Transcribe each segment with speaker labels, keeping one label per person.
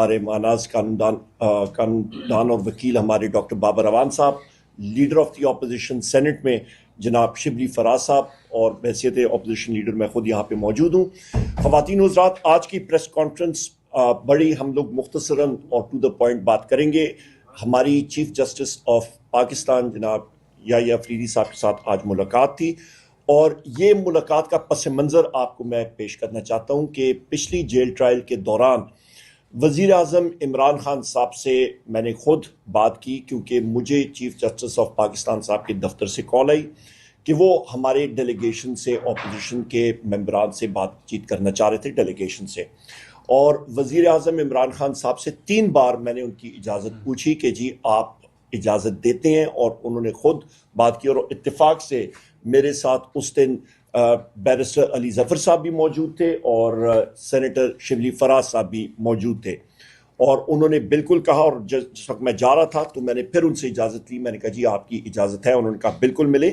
Speaker 1: ہمارے ماناز قانون اور وکیل ہمارے ڈاکٹر بابر اعوان صاحب، leader of the opposition senate میں جناب شبلی فراز صاحب، اور بحیثیت اپوزیشن لیڈر میں خود یہاں پہ موجود ہوں۔ خواتین و حضرات، آج کی پریس کانفرنس بڑی ہم لوگ مختصراً اور ٹو دا پوائنٹ بات کریں گے۔ ہماری چیف جسٹس آف پاکستان جناب یحییٰ افریدی صاحب کے ساتھ آج ملاقات تھی، اور یہ ملاقات کا پس منظر آپ کو میں پیش کرنا چاہتا ہوں کہ پچھلی جیل ٹرائل کے دوران وزیر اعظم عمران خان صاحب سے میں نے خود بات کی، کیونکہ مجھے چیف جسٹس آف پاکستان صاحب کے دفتر سے کال آئی کہ وہ ہمارے ڈیلیگیشن سے، اپوزیشن کے ممبران سے بات چیت کرنا چاہ رہے تھے ڈیلیگیشن سے، اور وزیر اعظم عمران خان صاحب سے 3 بار میں نے ان کی اجازت پوچھی کہ جی آپ اجازت دیتے ہیں، اور انہوں نے خود بات کی، اور اتفاق سے میرے ساتھ اس دن بیرسٹر علی ظفر صاحب بھی موجود تھے اور سینیٹر شبلی فراز صاحب بھی موجود تھے، اور انہوں نے بالکل کہا، اور جس وقت میں جا رہا تھا تو میں نے پھر ان سے اجازت لی، میں نے کہا جی آپ کی اجازت ہے، انہوں نے کہا بالکل ملے،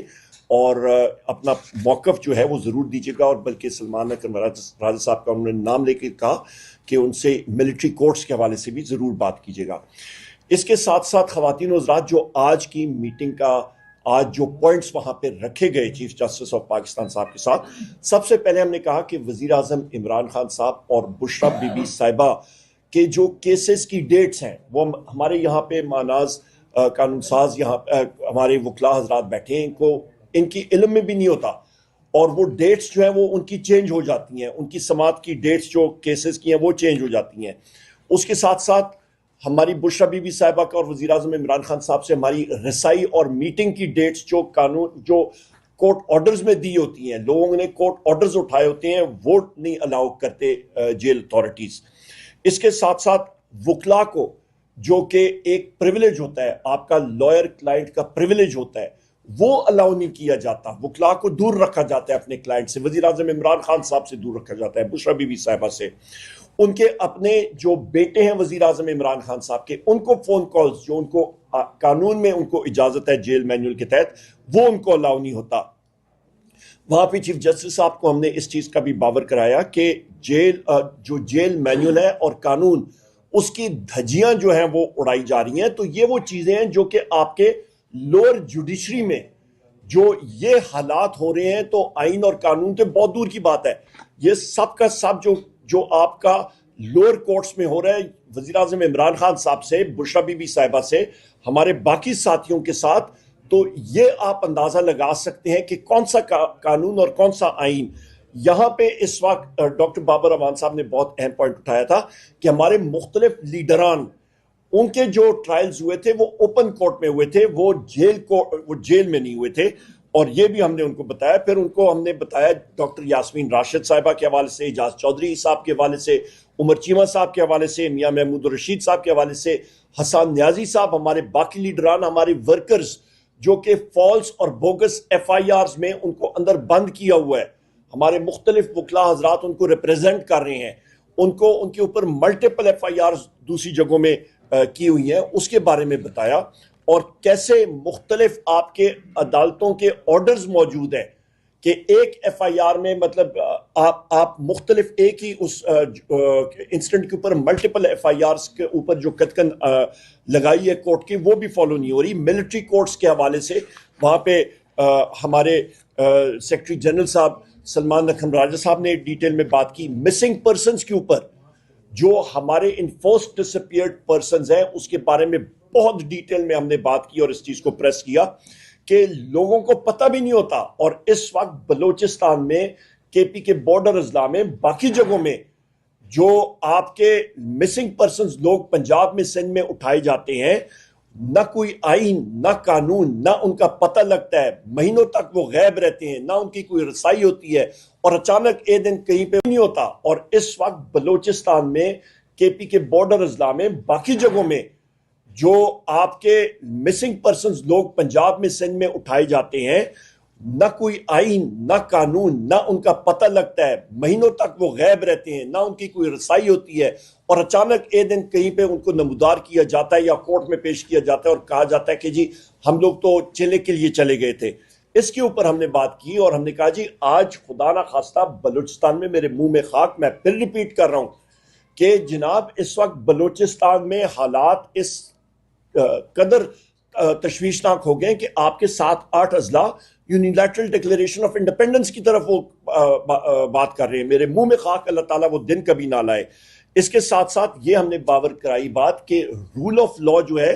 Speaker 1: اور اپنا موقف جو ہے وہ ضرور دیجیے گا، اور بلکہ سلمان اکرم راجہ صاحب کا انہوں نے نام لے کے کہا کہ ان سے ملٹری کورٹس کے حوالے سے بھی ضرور بات کیجیے گا۔ اس کے ساتھ ساتھ خواتین و حضرات، جو آج کی میٹنگ کا آج جو پوائنٹس وہاں پہ رکھے گئے چیف جسٹس آف پاکستان صاحب کے ساتھ، سب سے پہلے ہم نے کہا کہ وزیر اعظم عمران خان صاحب اور بشریٰ بی بی صاحبہ کے جو کیسز کی ڈیٹس ہیں، وہ ہمارے یہاں پہ ماناز قانون ساز یہاں ہمارے وکلاء حضرات بیٹھے ہیں، ان کی علم میں بھی نہیں ہوتا، اور وہ ڈیٹس جو ہیں وہ ان کی چینج ہو جاتی ہیں، ان کی سماعت کی ڈیٹس جو کیسز کی ہیں وہ چینج ہو جاتی ہیں۔ اس کے ساتھ ساتھ ہماری بشریٰ بی بی صاحبہ کا اور وزیر اعظم عمران خان صاحب سے ہماری رسائی اور میٹنگ کی ڈیٹس جو کورٹ آرڈرز میں دی ہوتی ہیں، لوگوں نے کورٹ آرڈرز اٹھائے ہوتے ہیں، وہ نہیں الاؤ کرتے جیل اتھارٹیز۔ اس کے ساتھ ساتھ وکلاء کو جو کہ ایک پریویلیج ہوتا ہے، آپ کا لائر کلائنٹ کا پریویلیج ہوتا ہے، وہ الاؤ نہیں کیا جاتا، وکلاء کو دور رکھا جاتا ہے اپنے کلائنٹ سے، وزیر اعظم عمران خان صاحب سے دور رکھا جاتا ہے، بشریٰ بی بی صاحبہ سے۔ ان کے اپنے جو بیٹے ہیں وزیر اعظم عمران خان صاحب کے، ان کو فون کالز جو ان کو قانون میں ان کو اجازت ہے جیل مینول کے تحت، وہ ان کو الاؤ نہیں ہوتا۔ وہاں پہ چیف جسٹس صاحب کو ہم نے اس چیز کا بھی باور کرایا کہ جو جیل مینول ہے اور قانون، اس کی دھجیاں جو ہیں وہ اڑائی جا رہی ہیں۔ تو یہ وہ چیزیں ہیں جو کہ آپ کے لوئر جوڈیشری میں جو یہ حالات ہو رہے ہیں، تو آئین اور قانون تو بہت دور کی بات ہے، یہ سب کا سب جو آپ کا لوئر کورٹس میں ہو رہا ہے، وزیر اعظم عمران خان صاحب سے، بشریٰ بی بی صاحبہ سے، ہمارے باقی ساتھیوں کے ساتھ، تو یہ آپ اندازہ لگا سکتے ہیں کہ کون سا قانون اور کون سا آئین یہاں پہ اس وقت۔ ڈاکٹر بابر اعوان صاحب نے بہت اہم پوائنٹ اٹھایا تھا کہ ہمارے مختلف لیڈران، ان کے جو ٹرائلز ہوئے تھے وہ اوپن کورٹ میں ہوئے تھے، وہ جیل میں نہیں ہوئے تھے، اور یہ بھی ہم نے ان کو بتایا۔ پھر ان کو ہم نے بتایا ڈاکٹر یاسمین راشد صاحبہ کے حوالے سے، اعجاز چودھری صاحب کے حوالے سے، عمر چیمہ صاحب کے حوالے سے، میاں محمود الرشید صاحب کے حوالے سے، حسان نیازی صاحب، ہمارے باقی لیڈران، ہمارے ورکرز جو کہ فالس اور بوگس ایف آئی آرز میں ان کو اندر بند کیا ہوا ہے، ہمارے مختلف وکلاء حضرات ان کو ریپریزنٹ کر رہے ہیں، ان کے اوپر ملٹیپل ایف آئی آرز دوسری جگہوں میں کی ہوئی ہیں، اس کے بارے میں بتایا، اور کیسے مختلف آپ کے عدالتوں کے آرڈرز موجود ہیں کہ ایک ایف آئی آر میں مطلب آپ مختلف ایک ہی اس انسیڈنٹ کے اوپر ملٹیپل ایف آئی آرز کے اوپر جو کتکن لگائی ہے کورٹ کی، وہ بھی فالو نہیں ہو رہی۔ ملٹری کورٹس کے حوالے سے وہاں پہ ہمارے سیکرٹری جنرل صاحب سلمان اکرم راجہ صاحب نے ڈیٹیل میں بات کی۔ مسنگ پرسنز کے اوپر جو ہمارے انفورسڈ ڈسپیئرڈ پرسنز ہیں، اس کے بارے میں بہت ڈیٹیل میں ہم نے بات کی اور اس چیز کو پریس کیا کہ لوگوں کو پتہ بھی نہیں ہوتا، اور اس وقت بلوچستان میں، کے پی کے بارڈر اضلاع میں، باقی جگہوں میں جو آپ کے مسنگ پرسنز لوگ پنجاب میں، سندھ میں اٹھائے جاتے ہیں، نہ کوئی آئین، نہ قانون، نہ ان کا پتہ لگتا ہے، مہینوں تک وہ غائب رہتے ہیں، نہ ان کی کوئی رسائی ہوتی ہے، اور اچانک ایک دن کہیں پہ نہیں ہوتا۔ اور اس وقت بلوچستان میں، کے پی کے بارڈر اضلاع میں، باقی جگہوں میں جو آپ کے مسنگ پرسنز لوگ پنجاب میں، سندھ میں اٹھائے جاتے ہیں، نہ کوئی آئین، نہ قانون، نہ ان کا پتہ لگتا ہے، مہینوں تک وہ غائب رہتے ہیں، نہ ان کی کوئی رسائی ہوتی ہے، اور اچانک ایک دن کہیں پہ ان کو نمودار کیا جاتا ہے یا کورٹ میں پیش کیا جاتا ہے اور کہا جاتا ہے کہ جی ہم لوگ تو چلے کے لیے چلے گئے تھے۔ اس کے اوپر ہم نے بات کی، اور ہم نے کہا جی آج خدا نہ خواستہ بلوچستان میں، میرے منہ میں خاک، میں پھر ریپیٹ کر رہا ہوں کہ جناب اس وقت بلوچستان میں حالات اس قدر تشویشناک ہو گئے کہ آپ کے 7-8 اضلاع یونیلیٹرل ڈکلیریشن آف انڈیپینڈنس کی طرف وہ بات کر رہے ہیں. میرے منہ میں خاک، اللہ تعالیٰ وہ دن کبھی نہ لائے. اس کے ساتھ ساتھ یہ ہم نے باور کرائی بات کہ رول آف لا جو ہے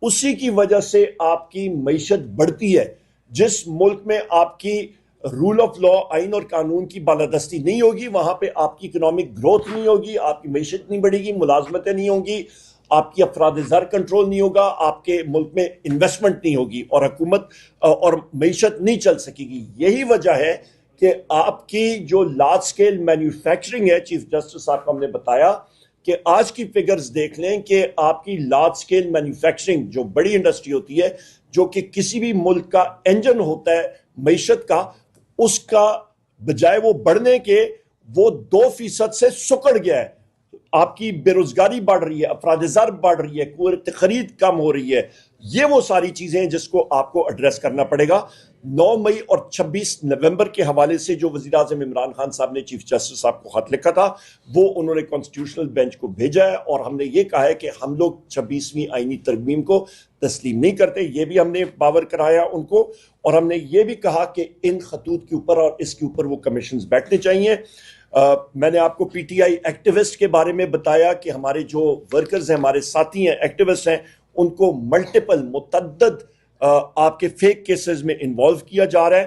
Speaker 1: اسی کی وجہ سے آپ کی معیشت بڑھتی ہے. جس ملک میں آپ کی رول آف لا، آئین اور قانون کی بالادستی نہیں ہوگی، وہاں پہ آپ کی اکنامک گروتھ نہیں ہوگی، آپ کی معیشت نہیں بڑھے گی، ملازمتیں نہیں ہوں گی، آپ کی افراد زر کنٹرول نہیں ہوگا، آپ کے ملک میں انویسٹمنٹ نہیں ہوگی اور حکومت اور معیشت نہیں چل سکے گی. یہی وجہ ہے کہ آپ کی جو لارج سکیل مینوفیکچرنگ ہے، چیف جسٹس صاحب کو ہم نے بتایا کہ آج کی فگرز دیکھ لیں کہ آپ کی لارج سکیل مینوفیکچرنگ جو بڑی انڈسٹری ہوتی ہے، جو کہ کسی بھی ملک کا انجن ہوتا ہے معیشت کا، اس کا بجائے وہ بڑھنے کے وہ 2% سے سکڑ گیا ہے. آپ کی بے روزگاری بڑھ رہی ہے، افراد زر بڑھ رہی ہے، قوت خرید کم ہو رہی ہے. یہ وہ ساری چیزیں ہیں جس کو آپ کو ایڈریس کرنا پڑے گا. 9 مئی اور 26 نومبر کے حوالے سے جو وزیر اعظم عمران خان صاحب نے چیف جسٹس صاحب کو خط لکھا تھا، وہ انہوں نے کانسٹیٹیوشنل بینچ کو بھیجا ہے اور ہم نے یہ کہا ہے کہ ہم لوگ 26ویں آئینی ترمیم کو تسلیم نہیں کرتے. یہ بھی ہم نے باور کرایا ان کو، اور ہم نے یہ بھی کہا کہ ان خطوط کے اوپر اور اس کے اوپر وہ کمیشنز بیٹھنے چاہیے. میں نے آپ کو پی ٹی آئی ایکٹیوسٹ کے بارے میں بتایا کہ ہمارے جو ورکرز ہیں، ہمارے ساتھی ہیں، ایکٹیوسٹ ہیں، ان کو ملٹیپل متعدد آپ کے فیک کیسز میں انوالو کیا جا رہا ہے.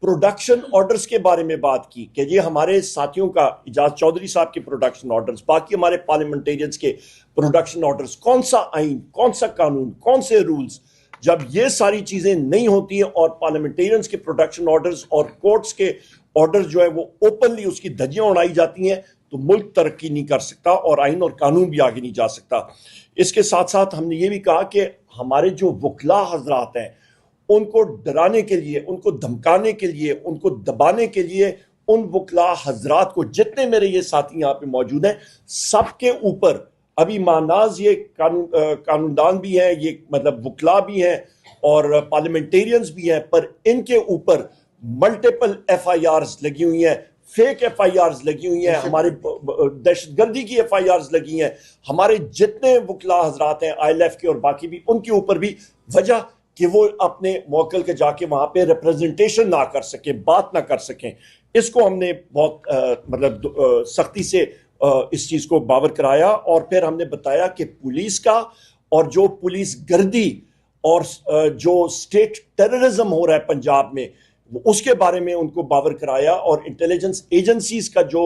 Speaker 1: پروڈکشن آرڈرز کے بارے میں بات کی کہ یہ ہمارے ساتھیوں کا، اجاز چودھری صاحب کے پروڈکشن آرڈرز، باقی ہمارے پارلیمنٹیرینز کے پروڈکشن آرڈرز، کون سا آئین، کون سا قانون، کون سے رولز، جب یہ ساری چیزیں نہیں ہوتی ہیں اور پارلیمنٹیرینز کے پروڈکشن آرڈرز اور کورٹس کے آرڈر جو ہے وہ اوپنلی اس کی دھجیاں اڑائی جاتی ہیں تو ملک ترقی نہیں کر سکتا اور آئین اور قانون بھی آگے نہیں جا سکتا. اس کے ساتھ ساتھ ہم نے یہ بھی کہا کہ ہمارے جو وکلاء حضرات ہیں، ان کو ڈرانے کے لیے، ان کو دھمکانے کے لیے، ان کو دبانے کے لیے، ان وکلاء حضرات کو، جتنے میرے یہ ساتھی یہاں پہ موجود ہیں، سب کے اوپر ابھی ماناز یہ قانوندان بھی ہیں، یہ مطلب وکلاء بھی ہیں اور پارلیمنٹیرینز بھی ہیں، پر ان کے اوپر ملٹیپل ایف آئی آرز لگی ہوئی ہیں، فیک ایف آئی آرز لگی ہوئی ہیں، ہمارے دہشت گردی کی ایف آئی آرز لگی ہیں. ہمارے جتنے وکلاء حضرات ہیں آئی ایل ایف کے اور باقی بھی، ان کے اوپر بھی، وجہ کہ وہ اپنے موکل کے جا کے وہاں پہ ریپریزنٹیشن نہ کر سکیں، بات نہ کر سکیں. اس کو ہم نے بہت مطلب سختی سے اس چیز کو باور کرایا. اور پھر ہم نے بتایا کہ پولیس کا اور جو پولیس گردی اور جو اسٹیٹ ٹیررزم ہو رہا ہے پنجاب میں، اس کے بارے میں ان کو باور کرایا. اور انٹیلیجنس ایجنسیز کا جو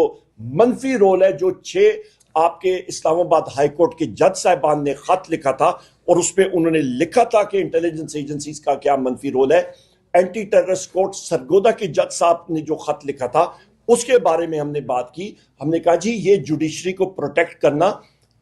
Speaker 1: منفی رول ہے، جو 6 آپ کے اسلام آباد ہائی کورٹ کے جج صاحبان نے خط لکھا تھا اور اس پہ انہوں نے لکھا تھا کہ انٹیلیجنس ایجنسیز کا کیا منفی رول ہے. اینٹی ٹیررسٹ کورٹ سرگودا کے جج صاحب نے جو خط لکھا تھا، اس کے بارے میں ہم نے بات کی. ہم نے کہا جی یہ جوڈیشری کو پروٹیکٹ کرنا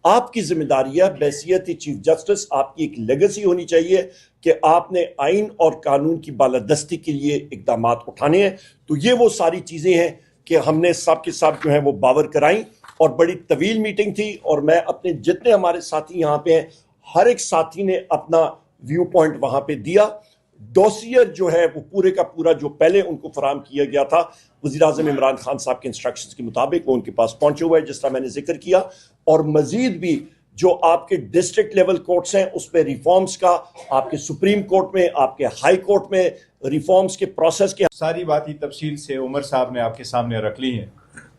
Speaker 1: آپ کی ذمہ داری ہے. بحیثیت چیف جسٹس آپ کی ایک لیگیسی ہونی چاہیے کہ آپ نے آئین اور قانون کی بالادستی کے لیے اقدامات اٹھانے ہیں. تو یہ وہ ساری چیزیں ہیں کہ ہم نے سب کے سب جو ہیں وہ باور کرائیں، اور بڑی طویل میٹنگ تھی. اور میں اپنے جتنے ہمارے ساتھی یہاں پہ ہیں، ہر ایک ساتھی نے اپنا ویو پوائنٹ وہاں پہ دیا. ڈوسیئر جو ہے وہ پورے کا پورا جو پہلے ان کو فراہم کیا گیا تھا وزیر اعظم عمران خان صاحب کے انسٹرکشنز کے مطابق، وہ ان کے پاس پہنچے ہوا ہے جس طرح میں نے ذکر کیا. اور مزید بھی جو آپ کے ڈسٹرکٹ لیول کورٹس ہیں اس پہ ریفارمز کا، آپ کے سپریم کورٹ میں، آپ کے ہائی کورٹ میں ریفارمز کے پروسیس کے
Speaker 2: ساری باتیں تفصیل سے عمر صاحب نے آپ کے سامنے رکھ لی ہیں.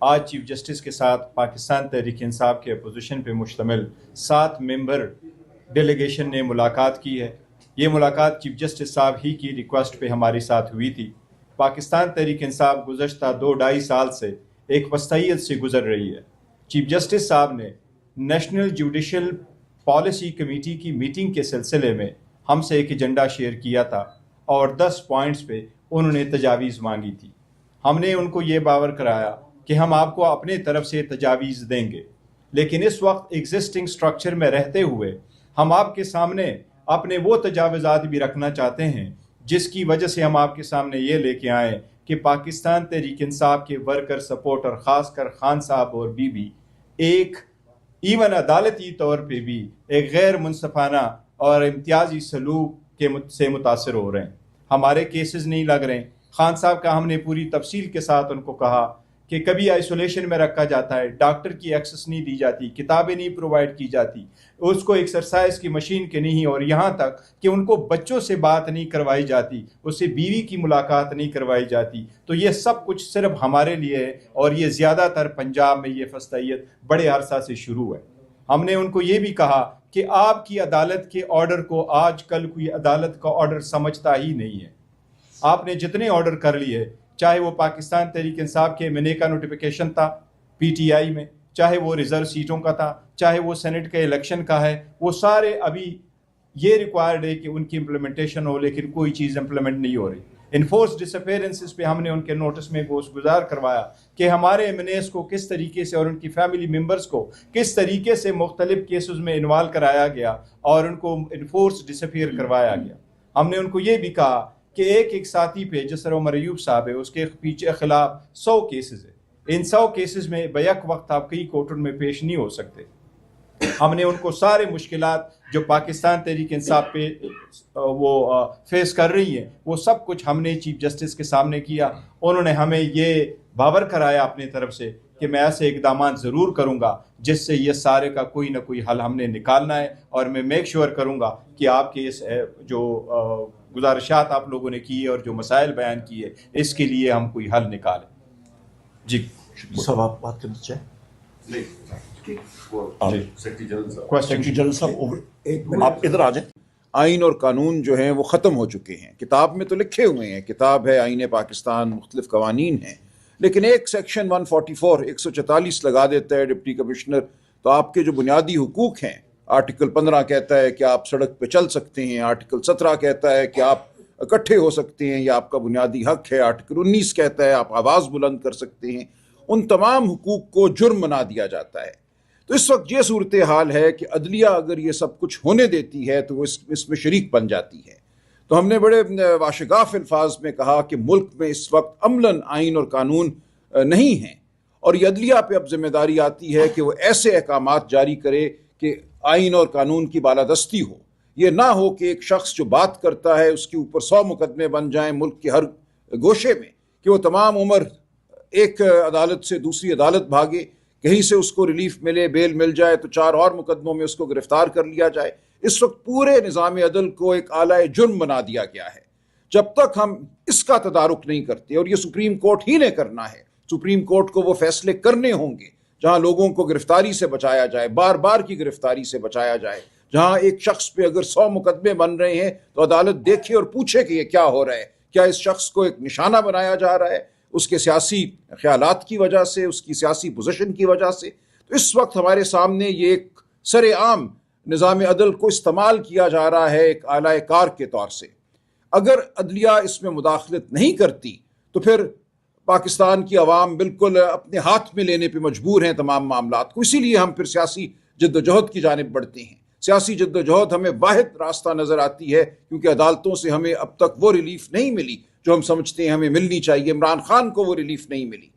Speaker 2: آج چیف جسٹس کے ساتھ پاکستان تحریک انصاف کے اپوزیشن پہ مشتمل 7 ممبر ڈیلیگیشن نے ملاقات کی ہے. یہ ملاقات چیف جسٹس صاحب ہی کی ریکویسٹ پہ ہمارے ساتھ ہوئی تھی. پاکستان تحریک انصاف گزشتہ 2-2.5 سال سے ایک وسطیت سے گزر رہی ہے. چیف جسٹس صاحب نے نیشنل جوڈیشل پالیسی کمیٹی کی میٹنگ کے سلسلے میں ہم سے ایک ایجنڈا شیئر کیا تھا اور 10 پوائنٹس پہ انہوں نے تجاویز مانگی تھی. ہم نے ان کو یہ باور کرایا کہ ہم آپ کو اپنے طرف سے تجاویز دیں گے، لیکن اس وقت ایگزسٹنگ سٹرکچر میں رہتے ہوئے ہم آپ کے سامنے اپنے وہ تجاوزات بھی رکھنا چاہتے ہیں جس کی وجہ سے ہم آپ کے سامنے یہ لے کے آئیں کہ پاکستان تحریک انصاف کے ورکر سپورٹر، خاص کر خان صاحب اور بی بی، ایک ایون عدالتی طور پہ بھی ایک غیر منصفانہ اور امتیازی سلوک سے متاثر ہو رہے ہیں. ہمارے کیسز نہیں لگ رہے ہیں. خان صاحب کا ہم نے پوری تفصیل کے ساتھ ان کو کہا کہ کبھی آئسولیشن میں رکھا جاتا ہے, ڈاکٹر کی ایکسس نہیں دی جاتی, کتابیں نہیں پرووائڈ کی جاتی, اس کو ایکسرسائز کی مشین کے نہیں, اور یہاں تک کہ ان کو بچوں سے بات نہیں کروائی جاتی, اس سے بیوی کی ملاقات نہیں کروائی جاتی. تو یہ سب کچھ صرف ہمارے لیے ہے, اور یہ زیادہ تر پنجاب میں یہ فسطائیت بڑے عرصہ سے شروع ہے. ہم نے ان کو یہ بھی کہا کہ آپ کی عدالت کے آرڈر کو آج کل کوئی عدالت کا آرڈر سمجھتا ہی نہیں ہے. آپ نے جتنے آرڈر کر لیے, چاہے وہ پاکستان تحریک انصاف کے MNA کا نوٹیفیکیشن تھا PTI میں, چاہے وہ ریزرو سیٹوں کا تھا, چاہے وہ سینٹ کے الیکشن کا ہے, وہ سارے ابھی یہ ریکوائرڈ ہے کہ ان کی امپلیمنٹیشن ہو, لیکن کوئی چیز امپلیمنٹ نہیں ہو رہی. انفورس ڈس اپیرنسز پہ ہم نے ان کے نوٹس میں گوش گزار کروایا کہ ہمارے MNAs کو کس طریقے سے اور ان کی فیملی ممبرز کو کس طریقے سے مختلف کیسز میں انوالو کرایا گیا اور ان کو انفورس ڈس اپیئر کروایا گیا. ہم نے ان کو یہ بھی کہا کہ ایک ساتھی پہ جس طرح عمر ایوب صاحب ہے, اس کے پیچھے خلاف 100 کیسز ہے. ان 100 کیسز میں بیک وقت آپ کئی کورٹوں میں پیش نہیں ہو سکتے. ہم نے ان کو سارے مشکلات جو پاکستان تحریک انصاف پہ وہ فیس کر رہی ہیں, وہ سب کچھ ہم نے چیف جسٹس کے سامنے کیا. انہوں نے ہمیں یہ باور کرایا اپنی طرف سے کہ میں ایسے اقدامات ضرور کروں گا جس سے یہ سارے کا کوئی نہ کوئی حل ہم نے نکالنا ہے, اور میں میک شیور کروں گا کہ آپ کے اس جو گزارشات آپ لوگوں نے کی ہے اور جو مسائل بیان کیے, اس کے لیے ہم کوئی حل نکالیں. جی
Speaker 1: صاحب آپ بات کرنا چاہیں؟ سیکرٹری جنرل صاحب آپ ادھر آ جائیں.
Speaker 3: آئین اور قانون جو ہیں وہ ختم ہو چکے ہیں, کتاب میں تو لکھے ہوئے ہیں, کتاب ہے آئین پاکستان, مختلف قوانین ہیں, لیکن ایک سیکشن 144 144 لگا دیتا ہے ڈپٹی کمشنر, تو آپ کے جو بنیادی حقوق ہیں, آرٹیکل 15 کہتا ہے کہ آپ سڑک پہ چل سکتے ہیں, آرٹیکل 17 کہتا ہے کہ آپ اکٹھے ہو سکتے ہیں, یہ آپ کا بنیادی حق ہے, آرٹیکل 19 کہتا ہے آپ آواز بلند کر سکتے ہیں, ان تمام حقوق کو جرم بنا دیا جاتا ہے. تو اس وقت یہ صورتحال ہے کہ عدلیہ اگر یہ سب کچھ ہونے دیتی ہے تو وہ اس میں شریک بن جاتی ہے. تو ہم نے بڑے واشگاف الفاظ میں کہا کہ ملک میں اس وقت عملاً آئین اور قانون نہیں ہیں, اور یہ عدلیہ پہ اب ذمہ داری آتی ہے کہ وہ ایسے احکامات جاری کرے کہ آئین اور قانون کی بالادستی ہو. یہ نہ ہو کہ ایک شخص جو بات کرتا ہے اس کے اوپر 100 مقدمے بن جائیں ملک کے ہر گوشے میں, کہ وہ تمام عمر ایک عدالت سے دوسری عدالت بھاگے, کہیں سے اس کو ریلیف ملے, بیل مل جائے تو 4 اور مقدموں میں اس کو گرفتار کر لیا جائے. اس وقت پورے نظام عدل کو ایک اعلی جرم بنا دیا گیا ہے. جب تک ہم اس کا تدارک نہیں کرتے, اور یہ سپریم کورٹ ہی نے کرنا ہے, سپریم کورٹ کو وہ فیصلے کرنے ہوں گے جہاں لوگوں کو گرفتاری سے بچایا جائے, بار بار کی گرفتاری سے بچایا جائے, جہاں ایک شخص پہ اگر 100 مقدمے بن رہے ہیں تو عدالت دیکھے اور پوچھے کہ یہ کیا ہو رہا ہے, کیا اس شخص کو ایک نشانہ بنایا جا رہا ہے اس کے سیاسی خیالات کی وجہ سے, اس کی سیاسی پوزیشن کی وجہ سے. تو اس وقت ہمارے سامنے یہ ایک سر عام نظام عدل کو استعمال کیا جا رہا ہے ایک اعلی کار کے طور سے. اگر عدلیہ اس میں مداخلت نہیں کرتی تو پھر پاکستان کی عوام بالکل اپنے ہاتھ میں لینے پہ مجبور ہیں تمام معاملات کو. اسی لیے ہم پھر سیاسی جد و جہد کی جانب بڑھتے ہیں. سیاسی جد و جہد ہمیں واحد راستہ نظر آتی ہے, کیونکہ عدالتوں سے ہمیں اب تک وہ ریلیف نہیں ملی جو ہم سمجھتے ہیں ہمیں ملنی چاہیے. عمران خان کو وہ ریلیف نہیں ملی.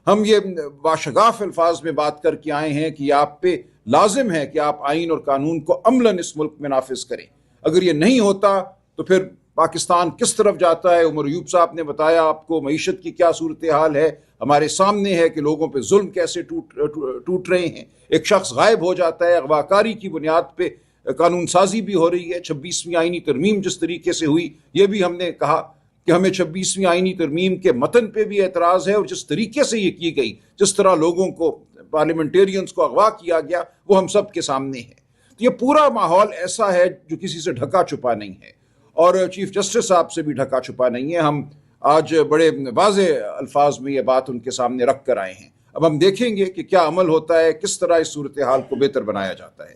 Speaker 3: ہم یہ باشگاف الفاظ میں بات کر کے آئے ہیں کہ یہ آپ پہ لازم ہے کہ آپ آئین اور قانون کو عملاً اس ملک میں نافذ کریں. اگر یہ نہیں ہوتا تو پھر پاکستان کس طرف جاتا ہے. عمر ایوب صاحب نے بتایا آپ کو معیشت کی کیا صورتحال ہے, ہمارے سامنے ہے کہ لوگوں پہ ظلم کیسے ٹوٹ رہے ہیں. ایک شخص غائب ہو جاتا ہے, اغواکاری کی بنیاد پہ قانون سازی بھی ہو رہی ہے. 26ویں آئینی ترمیم جس طریقے سے ہوئی, یہ بھی ہم نے کہا کہ ہمیں 26ویں آئینی ترمیم کے متن پہ بھی اعتراض ہے, اور جس طریقے سے یہ کی گئی, جس طرح لوگوں کو پارلیمنٹیرینز کو اغوا کیا گیا, وہ ہم سب کے سامنے ہے. تو یہ پورا ماحول ایسا ہے جو کسی سے ڈھکا چھپا نہیں ہے, اور چیف جسٹس صاحب سے بھی ڈھکا چھپا نہیں ہے. ہم آج بڑے واضح الفاظ میں یہ بات ان کے سامنے رکھ کر آئے ہیں. اب ہم دیکھیں گے کہ کیا عمل ہوتا ہے, کس طرح اس صورتحال کو بہتر بنایا جاتا ہے.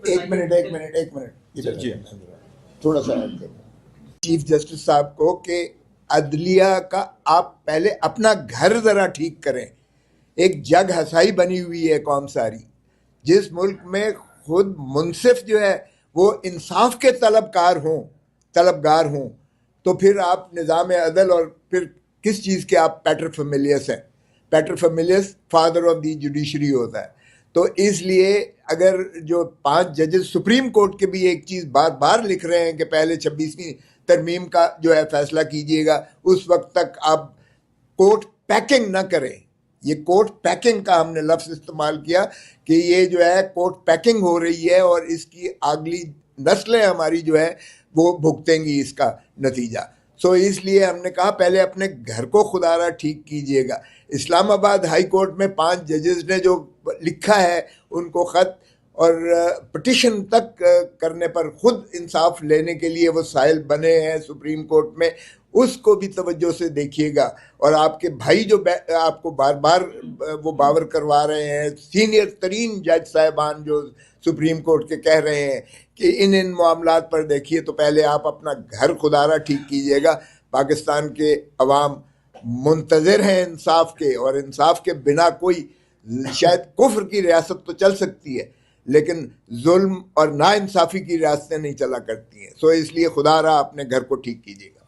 Speaker 4: ایک منٹ تھوڑا سا چیف جسٹس صاحب کو کہ عدلیہ کا آپ پہلے اپنا گھر ذرا ٹھیک کریں. ایک جگ ہسائی بنی ہوئی ہے قوم ساری, جس ملک میں خود منصف جو ہے وہ انصاف کے طلبگار ہوں, تو پھر آپ نظام عدل اور پھر کس چیز کے آپ پیٹر فیملیس ہیں. Peter families father of the judiciary ہوتا ہے. تو اس لیے اگر جو 5 ججز سپریم کورٹ کے بھی ایک چیز بار بار لکھ رہے ہیں کہ پہلے 26ویں ترمیم کا جو ہے فیصلہ کیجیے گا, اس وقت تک آپ کورٹ پیکنگ نہ کریں. یہ کوٹ پیکنگ کا ہم نے لفظ استعمال کیا کہ یہ جو ہے کوٹ پیکنگ ہو رہی ہے اور اس کی اگلی نسلیں ہماری جو ہے وہ بھگتیں گی اس کا نتیجہ. سو اس لیے ہم نے کہا پہلے اپنے گھر کو خدا را ٹھیک کیجئے گا. اسلام آباد ہائی کورٹ میں 5 ججز نے جو لکھا ہے ان کو خط اور پٹیشن تک کرنے پر خود انصاف لینے کے لیے وہ سائل بنے ہیں سپریم کورٹ میں, اس کو بھی توجہ سے دیکھیے گا. اور آپ کے بھائی جو آپ کو بار بار وہ باور کروا رہے ہیں, سینئر ترین جج صاحبان جو سپریم کورٹ کے کہہ رہے ہیں کہ ان معاملات پر دیکھیے, تو پہلے آپ اپنا گھر خدا را ٹھیک کیجیے گا. پاکستان کے عوام منتظر ہیں انصاف کے, اور انصاف کے بنا کوئی شاید کفر کی ریاست تو چل سکتی ہے لیکن ظلم اور نا انصافی کی ریاستیں نہیں چلا کرتی ہیں. سو اس لیے خدا را اپنے گھر کو ٹھیک کیجیے گا.